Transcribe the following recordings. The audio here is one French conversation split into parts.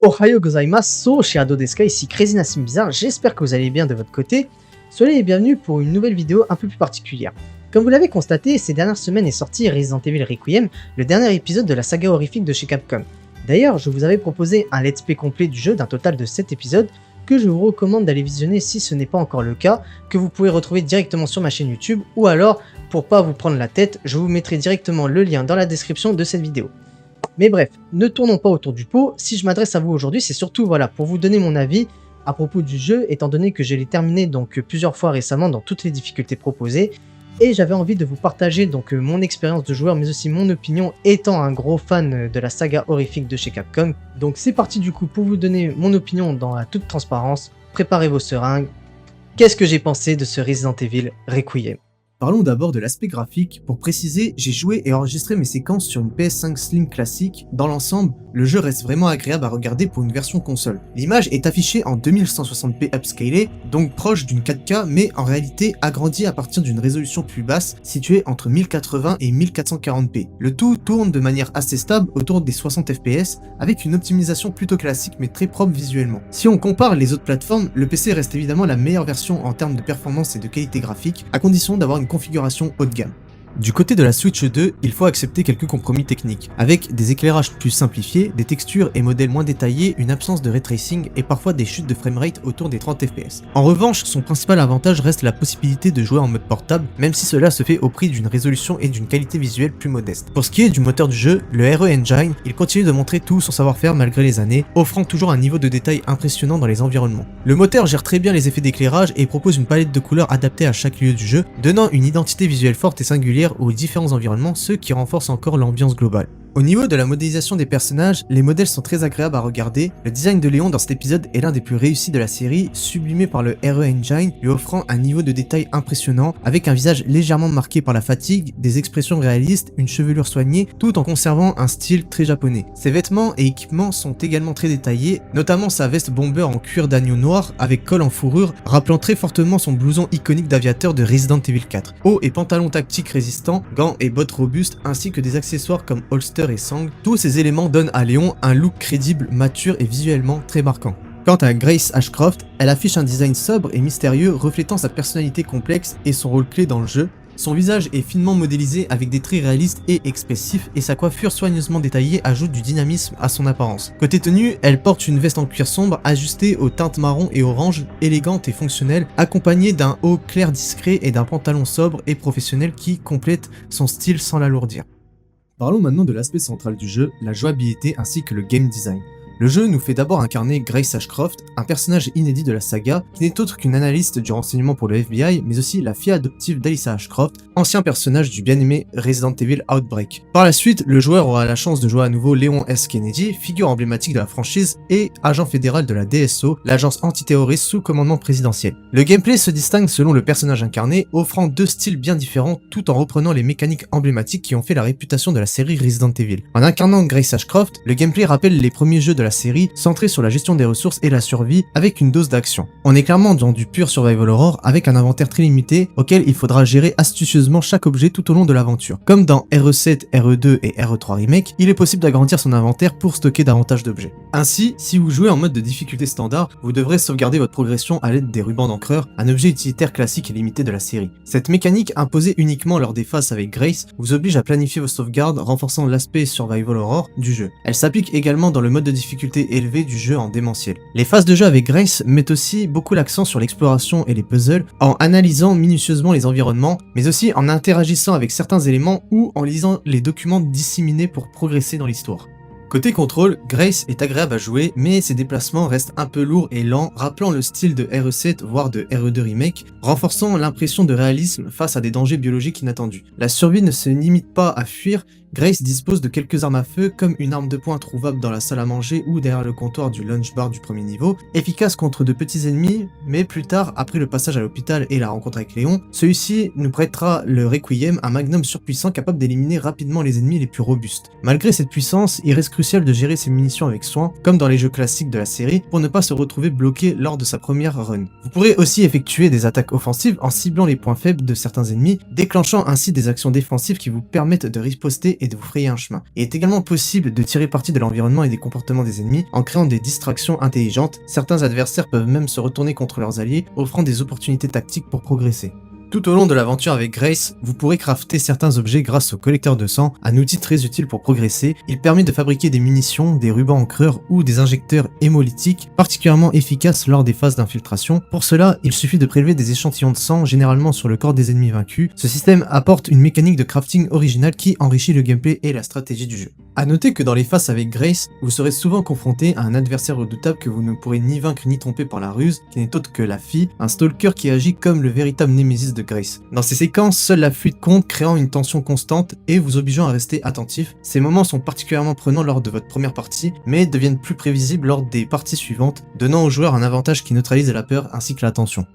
Ohayo gozaimasu, chez Ado Deska, ici Crazy Nassim Bizarre, j'espère que vous allez bien de votre côté. Soyez les bienvenus pour une nouvelle vidéo un peu plus particulière. Comme vous l'avez constaté, ces dernières semaines est sorti Resident Evil Requiem, le dernier épisode de la saga horrifique de chez Capcom. D'ailleurs, je vous avais proposé un let's play complet du jeu d'un total de 7 épisodes, que je vous recommande d'aller visionner si ce n'est pas encore le cas, que vous pouvez retrouver directement sur ma chaîne YouTube, ou alors, pour pas vous prendre la tête, je vous mettrai directement le lien dans la description de cette vidéo. Mais bref, ne tournons pas autour du pot, si je m'adresse à vous aujourd'hui, c'est surtout pour vous donner mon avis à propos du jeu, étant donné que je l'ai terminé plusieurs fois récemment dans toutes les difficultés proposées, et j'avais envie de vous partager mon expérience de joueur, mais aussi mon opinion, étant un gros fan de la saga horrifique de chez Capcom. Donc c'est parti du coup pour vous donner mon opinion dans la toute transparence, préparez vos seringues. Qu'est-ce que j'ai pensé de ce Resident Evil Requiem ? Parlons d'abord de l'aspect graphique. Pour préciser, j'ai joué et enregistré mes séquences sur une PS5 Slim classique. Dans l'ensemble, le jeu reste vraiment agréable à regarder pour une version console. L'image est affichée en 2160p upscalé, donc proche d'une 4K, mais en réalité agrandie à partir d'une résolution plus basse, située entre 1080 et 1440p. Le tout tourne de manière assez stable autour des 60 fps, avec une optimisation plutôt classique mais très propre visuellement. Si on compare les autres plateformes, le PC reste évidemment la meilleure version en termes de performance et de qualité graphique, à condition d'avoir une configuration haut de gamme. Du côté de la Switch 2, il faut accepter quelques compromis techniques, avec des éclairages plus simplifiés, des textures et modèles moins détaillés, une absence de ray tracing et parfois des chutes de framerate autour des 30 fps. En revanche, son principal avantage reste la possibilité de jouer en mode portable, même si cela se fait au prix d'une résolution et d'une qualité visuelle plus modeste. Pour ce qui est du moteur du jeu, le RE Engine, il continue de montrer tout son savoir-faire malgré les années, offrant toujours un niveau de détail impressionnant dans les environnements. Le moteur gère très bien les effets d'éclairage et propose une palette de couleurs adaptée à chaque lieu du jeu, donnant une identité visuelle forte et singulière aux différents environnements, ce qui renforce encore l'ambiance globale. Au niveau de la modélisation des personnages, les modèles sont très agréables à regarder. Le design de Léon dans cet épisode est l'un des plus réussis de la série, sublimé par le RE Engine, lui offrant un niveau de détail impressionnant, avec un visage légèrement marqué par la fatigue, des expressions réalistes, une chevelure soignée, tout en conservant un style très japonais. Ses vêtements et équipements sont également très détaillés, notamment sa veste bomber en cuir d'agneau noir avec col en fourrure, rappelant très fortement son blouson iconique d'aviateur de Resident Evil 4. Haut et pantalon tactique résistant, gants et bottes robustes, ainsi que des accessoires comme holster et sang, tous ces éléments donnent à Léon un look crédible, mature et visuellement très marquant. Quant à Grace Ashcroft, elle affiche un design sobre et mystérieux reflétant sa personnalité complexe et son rôle clé dans le jeu. Son visage est finement modélisé avec des traits réalistes et expressifs et sa coiffure soigneusement détaillée ajoute du dynamisme à son apparence. Côté tenue, elle porte une veste en cuir sombre ajustée aux teintes marron et orange, élégante et fonctionnelle, accompagnée d'un haut clair discret et d'un pantalon sobre et professionnel qui complète son style sans l'alourdir. Parlons maintenant de l'aspect central du jeu, la jouabilité ainsi que le game design. Le jeu nous fait d'abord incarner Grace Ashcroft, un personnage inédit de la saga, qui n'est autre qu'une analyste du renseignement pour le FBI, mais aussi la fille adoptive d'Alyssa Ashcroft, ancien personnage du bien-aimé Resident Evil Outbreak. Par la suite, le joueur aura la chance de jouer à nouveau Léon S. Kennedy, figure emblématique de la franchise, et agent fédéral de la DSO, l'agence antiterroriste sous commandement présidentiel. Le gameplay se distingue selon le personnage incarné, offrant deux styles bien différents tout en reprenant les mécaniques emblématiques qui ont fait la réputation de la série Resident Evil. En incarnant Grace Ashcroft, le gameplay rappelle les premiers jeux de la série, centré sur la gestion des ressources et la survie avec une dose d'action. On est clairement dans du pur survival horror avec un inventaire très limité auquel il faudra gérer astucieusement chaque objet tout au long de l'aventure. Comme dans RE7, RE2 et RE3 Remake, il est possible d'agrandir son inventaire pour stocker davantage d'objets. Ainsi, si vous jouez en mode de difficulté standard, vous devrez sauvegarder votre progression à l'aide des rubans d'encreur, un objet utilitaire classique et limité de la série. Cette mécanique imposée uniquement lors des phases avec Grace vous oblige à planifier vos sauvegardes, renforçant l'aspect survival horror du jeu. Elle s'applique également dans le mode de difficulté élevé du jeu en démentiel. Les phases de jeu avec Grace mettent aussi beaucoup l'accent sur l'exploration et les puzzles, en analysant minutieusement les environnements, mais aussi en interagissant avec certains éléments ou en lisant les documents disséminés pour progresser dans l'histoire. Côté contrôle, Grace est agréable à jouer, mais ses déplacements restent un peu lourds et lents, rappelant le style de RE7 voire de RE2 Remake, renforçant l'impression de réalisme face à des dangers biologiques inattendus. La survie ne se limite pas à fuir, Grace dispose de quelques armes à feu comme une arme de poing trouvable dans la salle à manger ou derrière le comptoir du lunch bar du premier niveau, efficace contre de petits ennemis, mais plus tard, après le passage à l'hôpital et la rencontre avec Léon, celui-ci nous prêtera le Requiem, un magnum surpuissant capable d'éliminer rapidement les ennemis les plus robustes. Malgré cette puissance, il reste crucial de gérer ses munitions avec soin, comme dans les jeux classiques de la série, pour ne pas se retrouver bloqué lors de sa première run. Vous pourrez aussi effectuer des attaques offensives en ciblant les points faibles de certains ennemis, déclenchant ainsi des actions défensives qui vous permettent de riposter et de vous frayer un chemin. Il est également possible de tirer parti de l'environnement et des comportements des ennemis en créant des distractions intelligentes. Certains adversaires peuvent même se retourner contre leurs alliés, offrant des opportunités tactiques pour progresser. Tout au long de l'aventure avec Grace, vous pourrez crafter certains objets grâce au collecteur de sang, un outil très utile pour progresser. Il permet de fabriquer des munitions, des rubans encreurs ou des injecteurs hémolytiques, particulièrement efficaces lors des phases d'infiltration. Pour cela, il suffit de prélever des échantillons de sang, généralement sur le corps des ennemis vaincus. Ce système apporte une mécanique de crafting originale qui enrichit le gameplay et la stratégie du jeu. A noter que dans les phases avec Grace, vous serez souvent confronté à un adversaire redoutable que vous ne pourrez ni vaincre ni tromper par la ruse, qui n'est autre que la fille, un stalker qui agit comme le véritable némésis de Grace. Dans ces séquences, seule la fuite compte, créant une tension constante et vous obligeant à rester attentif. Ces moments sont particulièrement prenants lors de votre première partie, mais deviennent plus prévisibles lors des parties suivantes, donnant aux joueurs un avantage qui neutralise la peur ainsi que la tension.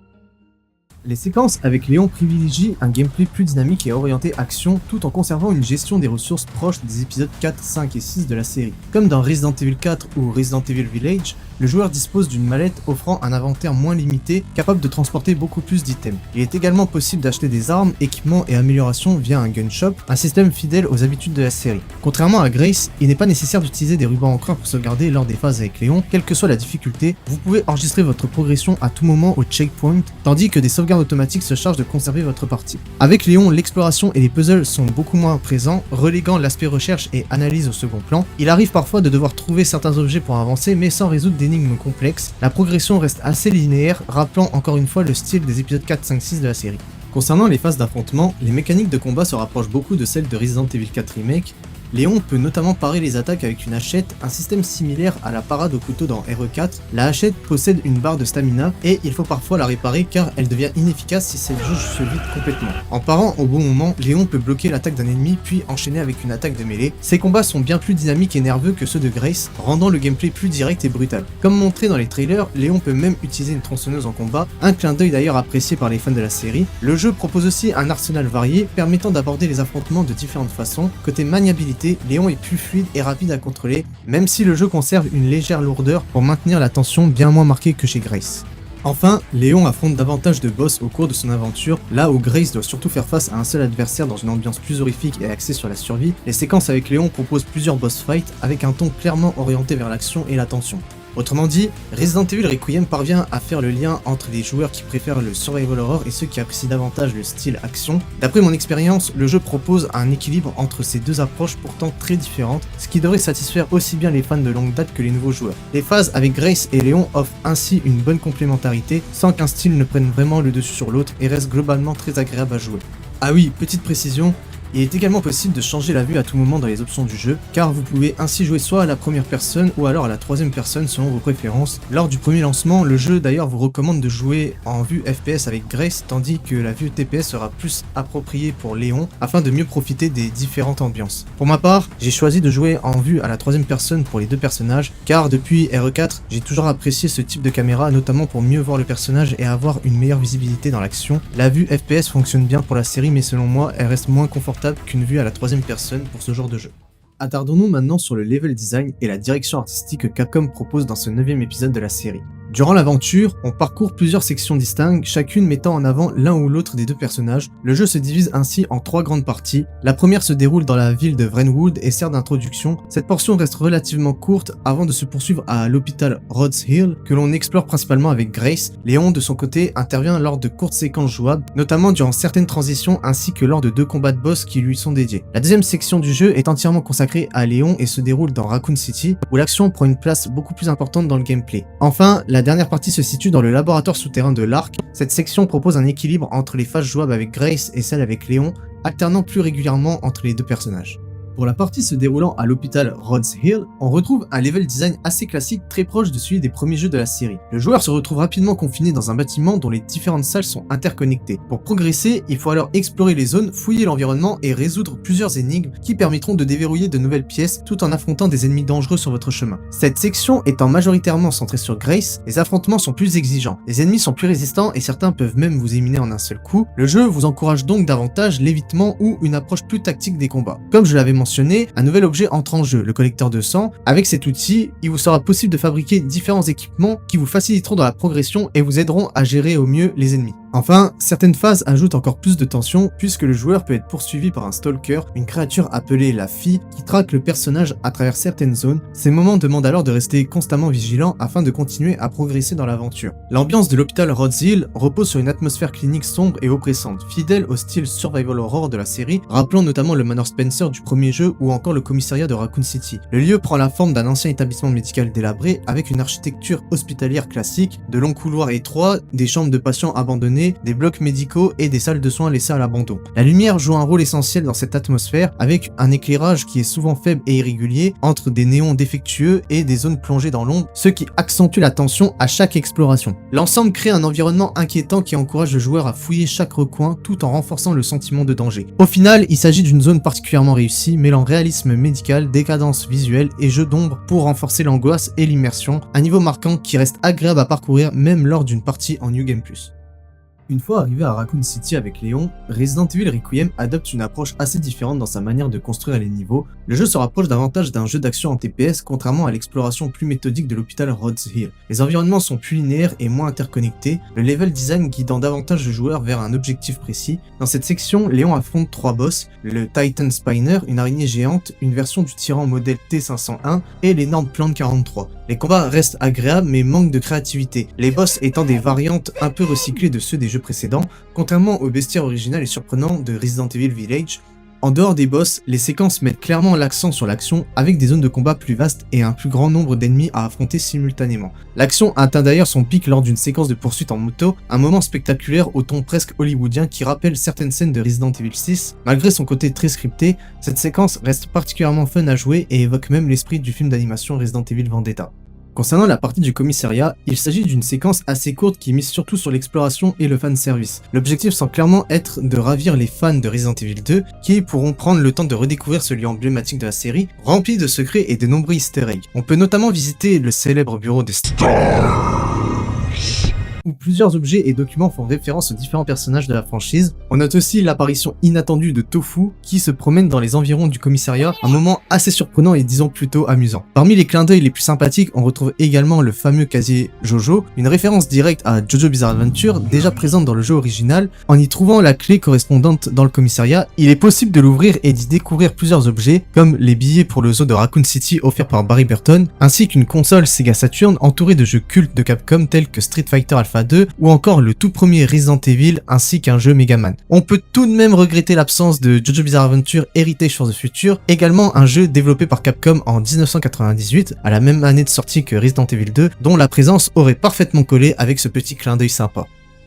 Les séquences avec Léon privilégient un gameplay plus dynamique et orienté action tout en conservant une gestion des ressources proche des épisodes 4, 5 et 6 de la série. Comme dans Resident Evil 4 ou Resident Evil Village, le joueur dispose d'une mallette offrant un inventaire moins limité, capable de transporter beaucoup plus d'items. Il est également possible d'acheter des armes, équipements et améliorations via un gun shop, un système fidèle aux habitudes de la série. Contrairement à Grace, il n'est pas nécessaire d'utiliser des rubans encreurs pour sauvegarder lors des phases avec Léon, quelle que soit la difficulté. Vous pouvez enregistrer votre progression à tout moment au checkpoint, tandis que des sauvegardes automatiques se chargent de conserver votre partie. Avec Léon, l'exploration et les puzzles sont beaucoup moins présents, reléguant l'aspect recherche et analyse au second plan. Il arrive parfois de devoir trouver certains objets pour avancer, mais sans résoudre d'énigmes complexes. La progression reste assez linéaire, rappelant encore une fois le style des épisodes 4, 5, 6 de la série. Concernant les phases d'affrontement, les mécaniques de combat se rapprochent beaucoup de celles de Resident Evil 4 Remake. Léon peut notamment parer les attaques avec une hachette, un système similaire à la parade au couteau dans RE4. La hachette possède une barre de stamina et il faut parfois la réparer car elle devient inefficace si cette jauge se vide complètement. En parant au bon moment, Léon peut bloquer l'attaque d'un ennemi puis enchaîner avec une attaque de mêlée. Ces combats sont bien plus dynamiques et nerveux que ceux de Grace, rendant le gameplay plus direct et brutal. Comme montré dans les trailers, Léon peut même utiliser une tronçonneuse en combat, un clin d'œil d'ailleurs apprécié par les fans de la série. Le jeu propose aussi un arsenal varié permettant d'aborder les affrontements de différentes façons. Côté maniabilité, Léon est plus fluide et rapide à contrôler, même si le jeu conserve une légère lourdeur pour maintenir la tension bien moins marquée que chez Grace. Enfin, Léon affronte davantage de boss au cours de son aventure, là où Grace doit surtout faire face à un seul adversaire dans une ambiance plus horrifique et axée sur la survie. Les séquences avec Léon proposent plusieurs boss fights avec un ton clairement orienté vers l'action et la tension. Autrement dit, Resident Evil Requiem parvient à faire le lien entre les joueurs qui préfèrent le survival horror et ceux qui apprécient davantage le style action. D'après mon expérience, le jeu propose un équilibre entre ces deux approches pourtant très différentes, ce qui devrait satisfaire aussi bien les fans de longue date que les nouveaux joueurs. Les phases avec Grace et Léon offrent ainsi une bonne complémentarité, sans qu'un style ne prenne vraiment le dessus sur l'autre et reste globalement très agréable à jouer. Ah oui, petite précision, il est également possible de changer la vue à tout moment dans les options du jeu, car vous pouvez ainsi jouer soit à la première personne ou alors à la troisième personne selon vos préférences. Lors du premier lancement, le jeu d'ailleurs vous recommande de jouer en vue FPS avec Grace, tandis que la vue TPS sera plus appropriée pour Léon, afin de mieux profiter des différentes ambiances. Pour ma part, j'ai choisi de jouer en vue à la troisième personne pour les deux personnages, car depuis RE4, j'ai toujours apprécié ce type de caméra, notamment pour mieux voir le personnage et avoir une meilleure visibilité dans l'action. La vue FPS fonctionne bien pour la série, mais selon moi, elle reste moins confortable qu'une vue à la troisième personne pour ce genre de jeu. Attardons-nous maintenant sur le level design et la direction artistique que Capcom propose dans ce 9e épisode de la série. Durant l'aventure, on parcourt plusieurs sections distinctes, chacune mettant en avant l'un ou l'autre des deux personnages. Le jeu se divise ainsi en 3 grandes parties. La première se déroule dans la ville de Wrenwood et sert d'introduction. Cette portion reste relativement courte avant de se poursuivre à l'hôpital Rhodes Hill, que l'on explore principalement avec Grace. Léon, de son côté, intervient lors de courtes séquences jouables, notamment durant certaines transitions ainsi que lors de 2 combats de boss qui lui sont dédiés. La deuxième section du jeu est entièrement consacrée à Léon et se déroule dans Raccoon City, où l'action prend une place beaucoup plus importante dans le gameplay. Enfin, la dernière partie se situe dans le laboratoire souterrain de l'Ark. Cette section propose un équilibre entre les phases jouables avec Grace et celles avec Léon, alternant plus régulièrement entre les deux personnages. Pour la partie se déroulant à l'hôpital Rhodes Hill, on retrouve un level design assez classique très proche de celui des premiers jeux de la série. Le joueur se retrouve rapidement confiné dans un bâtiment dont les différentes salles sont interconnectées. Pour progresser, il faut alors explorer les zones, fouiller l'environnement et résoudre plusieurs énigmes qui permettront de déverrouiller de nouvelles pièces tout en affrontant des ennemis dangereux sur votre chemin. Cette section étant majoritairement centrée sur Grace, les affrontements sont plus exigeants, les ennemis sont plus résistants et certains peuvent même vous éliminer en un seul coup. Le jeu vous encourage donc davantage l'évitement ou une approche plus tactique des combats. Comme je l'avais mentionné, un nouvel objet entre en jeu, le collecteur de sang. Avec cet outil, il vous sera possible de fabriquer différents équipements qui vous faciliteront dans la progression et vous aideront à gérer au mieux les ennemis. Enfin, certaines phases ajoutent encore plus de tension puisque le joueur peut être poursuivi par un stalker, une créature appelée la Fille qui traque le personnage à travers certaines zones. Ces moments demandent alors de rester constamment vigilant afin de continuer à progresser dans l'aventure. L'ambiance de l'hôpital Rhodes Hill repose sur une atmosphère clinique sombre et oppressante, fidèle au style survival horror de la série, rappelant notamment le Manor Spencer du premier jeu ou encore le commissariat de Raccoon City. Le lieu prend la forme d'un ancien établissement médical délabré avec une architecture hospitalière classique, de longs couloirs étroits, des chambres de patients abandonnées, des blocs médicaux et des salles de soins laissées à l'abandon. La lumière joue un rôle essentiel dans cette atmosphère avec un éclairage qui est souvent faible et irrégulier entre des néons défectueux et des zones plongées dans l'ombre, ce qui accentue la tension à chaque exploration. L'ensemble crée un environnement inquiétant qui encourage le joueur à fouiller chaque recoin tout en renforçant le sentiment de danger. Au final, il s'agit d'une zone particulièrement réussie, mêlant réalisme médical, décadence visuelle et jeu d'ombre pour renforcer l'angoisse et l'immersion, un niveau marquant qui reste agréable à parcourir même lors d'une partie en New Game Plus. Une fois arrivé à Raccoon City avec Léon, Resident Evil Requiem adopte une approche assez différente dans sa manière de construire les niveaux. Le jeu se rapproche davantage d'un jeu d'action en TPS contrairement à l'exploration plus méthodique de l'hôpital Rhodes Hill. Les environnements sont plus linéaires et moins interconnectés, le level design guidant davantage le joueur vers un objectif précis. Dans cette section, Léon affronte 3 boss, le Titan Spiner, une araignée géante, une version du tyran modèle T501 et l'énorme Plante 43. Les combats restent agréables mais manquent de créativité, les boss étant des variantes un peu recyclées de ceux des jeux précédents, contrairement au bestiaire original et surprenant de Resident Evil Village. En dehors des boss, les séquences mettent clairement l'accent sur l'action avec des zones de combat plus vastes et un plus grand nombre d'ennemis à affronter simultanément. L'action atteint d'ailleurs son pic lors d'une séquence de poursuite en moto, un moment spectaculaire au ton presque hollywoodien qui rappelle certaines scènes de Resident Evil 6. Malgré son côté très scripté, cette séquence reste particulièrement fun à jouer et évoque même l'esprit du film d'animation Resident Evil Vendetta. Concernant la partie du commissariat, il s'agit d'une séquence assez courte qui mise surtout sur l'exploration et le fanservice. L'objectif semble clairement être de ravir les fans de Resident Evil 2 qui pourront prendre le temps de redécouvrir ce lieu emblématique de la série, rempli de secrets et de nombreux easter eggs. On peut notamment visiter le célèbre bureau des Stars, où plusieurs objets et documents font référence aux différents personnages de la franchise. On note aussi l'apparition inattendue de Tofu qui se promène dans les environs du commissariat, un moment assez surprenant et disons plutôt amusant. Parmi les clins d'œil les plus sympathiques, on retrouve également le fameux casier Jojo, une référence directe à Jojo Bizarre Adventure déjà présente dans le jeu original. En y trouvant la clé correspondante dans le commissariat, il est possible de l'ouvrir et d'y découvrir plusieurs objets comme les billets pour le zoo de Raccoon City offerts par Barry Burton, ainsi qu'une console Sega Saturn entourée de jeux cultes de Capcom tels que Street Fighter Alpha 2 ou encore le tout premier Resident Evil ainsi qu'un jeu Mega Man. On peut tout de même regretter l'absence de Jojo Bizarre Adventure Heritage for the Future, également un jeu développé par Capcom en 1998, à la même année de sortie que Resident Evil 2, dont la présence aurait parfaitement collé avec ce petit clin d'œil sympa.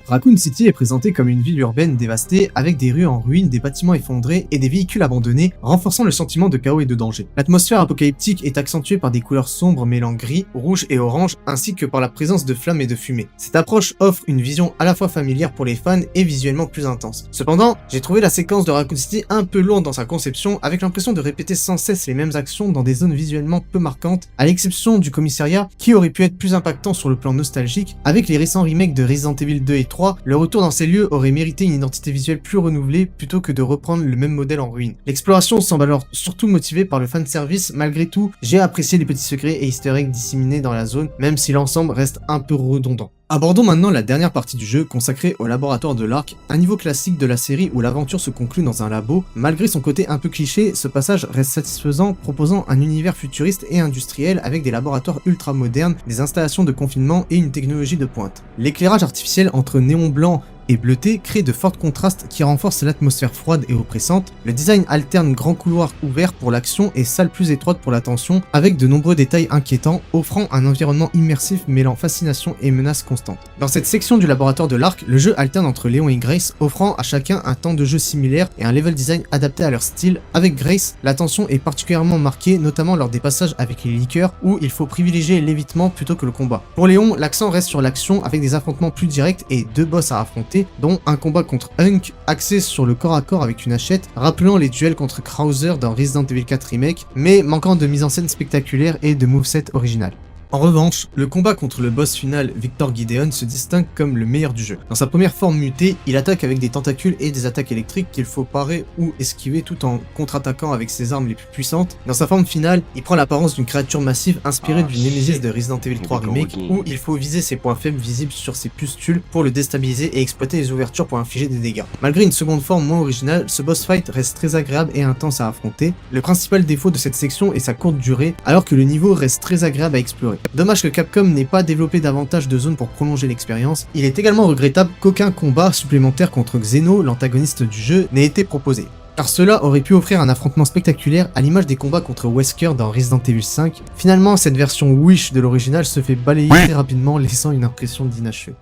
Raccoon City est présenté comme une ville urbaine dévastée avec des rues en ruine, des bâtiments effondrés et des véhicules abandonnés, renforçant le sentiment de chaos et de danger. L'atmosphère apocalyptique est accentuée par des couleurs sombres mêlant gris, rouge et orange, ainsi que par la présence de flammes et de fumée. Cette approche offre une vision à la fois familière pour les fans et visuellement plus intense. Cependant, j'ai trouvé la séquence de Raccoon City un peu lourde dans sa conception, avec l'impression de répéter sans cesse les mêmes actions dans des zones visuellement peu marquantes, à l'exception du commissariat qui aurait pu être plus impactant sur le plan nostalgique. Avec les récents remakes de Resident Evil 2 et 3, le retour dans ces lieux aurait mérité une identité visuelle plus renouvelée plutôt que de reprendre le même modèle en ruine. L'exploration semble alors surtout motivée par le fanservice. Malgré tout, j'ai apprécié les petits secrets et easter eggs disséminés dans la zone, même si l'ensemble reste un peu redondant. Abordons maintenant la dernière partie du jeu consacrée au laboratoire de l'Ark, un niveau classique de la série où l'aventure se conclut dans un labo. Malgré son côté un peu cliché, ce passage reste satisfaisant, proposant un univers futuriste et industriel avec des laboratoires ultra modernes, des installations de confinement et une technologie de pointe. L'éclairage artificiel entre néon blanc et bleuté crée de forts contrastes qui renforcent l'atmosphère froide et oppressante. Le design alterne grands couloirs ouverts pour l'action et salles plus étroites pour la tension, avec de nombreux détails inquiétants, offrant un environnement immersif mêlant fascination et menace constante. Dans cette section du laboratoire de l'Ark, le jeu alterne entre Léon et Grace, offrant à chacun un temps de jeu similaire et un level design adapté à leur style. Avec Grace, la tension est particulièrement marquée, notamment lors des passages avec les liqueurs, où il faut privilégier l'évitement plutôt que le combat. Pour Léon, l'accent reste sur l'action avec des affrontements plus directs et 2 boss à affronter, dont un combat contre Hunk axé sur le corps à corps avec une hachette, rappelant les duels contre Krauser dans Resident Evil 4 Remake, mais manquant de mise en scène spectaculaire et de moveset original. En revanche, le combat contre le boss final Victor Gideon se distingue comme le meilleur du jeu. Dans sa première forme mutée, il attaque avec des tentacules et des attaques électriques qu'il faut parer ou esquiver tout en contre-attaquant avec ses armes les plus puissantes. Dans sa forme finale, il prend l'apparence d'une créature massive inspirée du Nemesis de Resident Evil 3 Remake, où il faut viser ses points faibles visibles sur ses pustules pour le déstabiliser et exploiter les ouvertures pour infliger des dégâts. Malgré une seconde forme moins originale, ce boss fight reste très agréable et intense à affronter. Le principal défaut de cette section est sa courte durée, alors que le niveau reste très agréable à explorer. Dommage que Capcom n'ait pas développé davantage de zones pour prolonger l'expérience. Il est également regrettable qu'aucun combat supplémentaire contre Xeno, l'antagoniste du jeu, n'ait été proposé, car cela aurait pu offrir un affrontement spectaculaire à l'image des combats contre Wesker dans Resident Evil 5. Finalement, cette version Wish de l'original se fait balayer très rapidement, laissant une impression d'inachevé.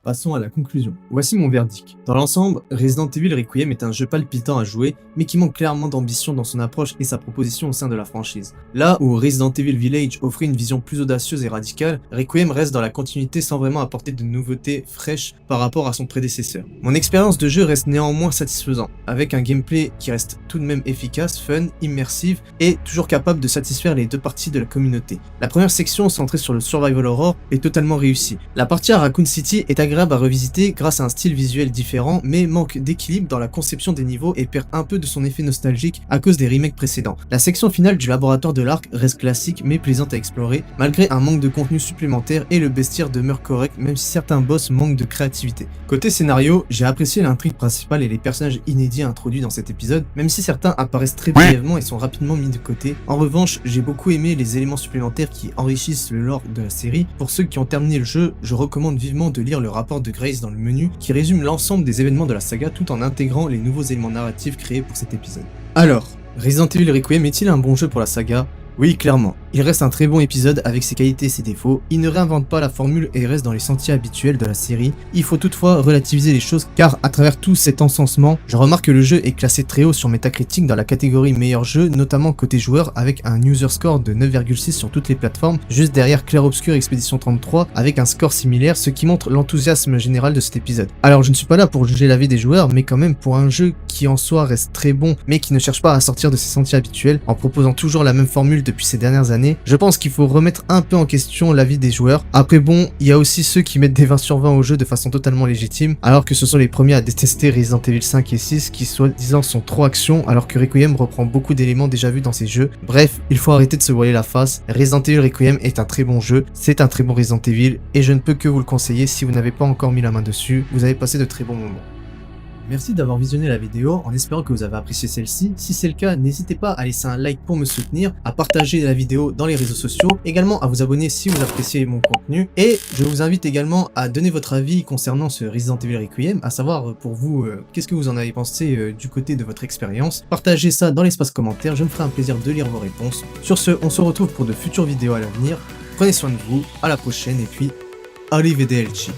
Passons à la conclusion. Voici mon verdict. Dans l'ensemble, Resident Evil Requiem est un jeu palpitant à jouer, mais qui manque clairement d'ambition dans son approche et sa proposition au sein de la franchise. Là où Resident Evil Village offrait une vision plus audacieuse et radicale, Requiem reste dans la continuité sans vraiment apporter de nouveautés fraîches par rapport à son prédécesseur. Mon expérience de jeu reste néanmoins satisfaisante, avec un gameplay qui reste tout de même efficace, fun, immersif et toujours capable de satisfaire les deux parties de la communauté. La première section centrée sur le survival horror est totalement réussie. La partie à Raccoon City est agréable à revisiter grâce à un style visuel différent, mais manque d'équilibre dans la conception des niveaux et perd un peu de son effet nostalgique à cause des remakes précédents. La section finale du laboratoire de l'Ark reste classique mais plaisante à explorer, malgré un manque de contenu supplémentaire, et le bestiaire demeure correct même si certains boss manquent de créativité. Côté scénario, j'ai apprécié l'intrigue principale et les personnages inédits introduits dans cet épisode, même si certains apparaissent très brièvement et sont rapidement mis de côté. En revanche, j'ai beaucoup aimé les éléments supplémentaires qui enrichissent le lore de la série. Pour ceux qui ont terminé le jeu, je recommande vivement de lire le rapport de Grace dans le menu qui résume l'ensemble des événements de la saga tout en intégrant les nouveaux éléments narratifs créés pour cet épisode. Alors, Resident Evil Requiem est-il un bon jeu pour la saga ? Oui, clairement. Il reste un très bon épisode avec ses qualités et ses défauts. Il ne réinvente pas la formule et reste dans les sentiers habituels de la série. Il faut toutefois relativiser les choses car à travers tout cet encensement, je remarque que le jeu est classé très haut sur Metacritic dans la catégorie meilleur jeu, notamment côté joueur avec un user score de 9,6 sur toutes les plateformes, juste derrière Clair Obscur Expedition 33 avec un score similaire, ce qui montre l'enthousiasme général de cet épisode. Alors je ne suis pas là pour juger l'avis des joueurs, mais quand même pour un jeu qui en soi reste très bon, mais qui ne cherche pas à sortir de ses sentiers habituels en proposant toujours la même formule depuis ces dernières années, je pense qu'il faut remettre un peu en question l'avis des joueurs. Après bon, il y a aussi ceux qui mettent des 20 sur 20 au jeu de façon totalement légitime, alors que ce sont les premiers à détester Resident Evil 5 et 6 qui soi-disant sont trop action, alors que Requiem reprend beaucoup d'éléments déjà vus dans ces jeux. Bref, il faut arrêter de se voiler la face. Resident Evil Requiem est un très bon jeu, c'est un très bon Resident Evil, et je ne peux que vous le conseiller si vous n'avez pas encore mis la main dessus, vous avez passé de très bons moments. Merci d'avoir visionné la vidéo en espérant que vous avez apprécié celle-ci. Si c'est le cas, n'hésitez pas à laisser un like pour me soutenir, à partager la vidéo dans les réseaux sociaux, également à vous abonner si vous appréciez mon contenu. Et je vous invite également à donner votre avis concernant ce Resident Evil Requiem, à savoir pour vous, qu'est-ce que vous en avez pensé du côté de votre expérience. Partagez ça dans l'espace commentaire, je me ferai un plaisir de lire vos réponses. Sur ce, on se retrouve pour de futures vidéos à l'avenir. Prenez soin de vous, à la prochaine et puis arrivederci.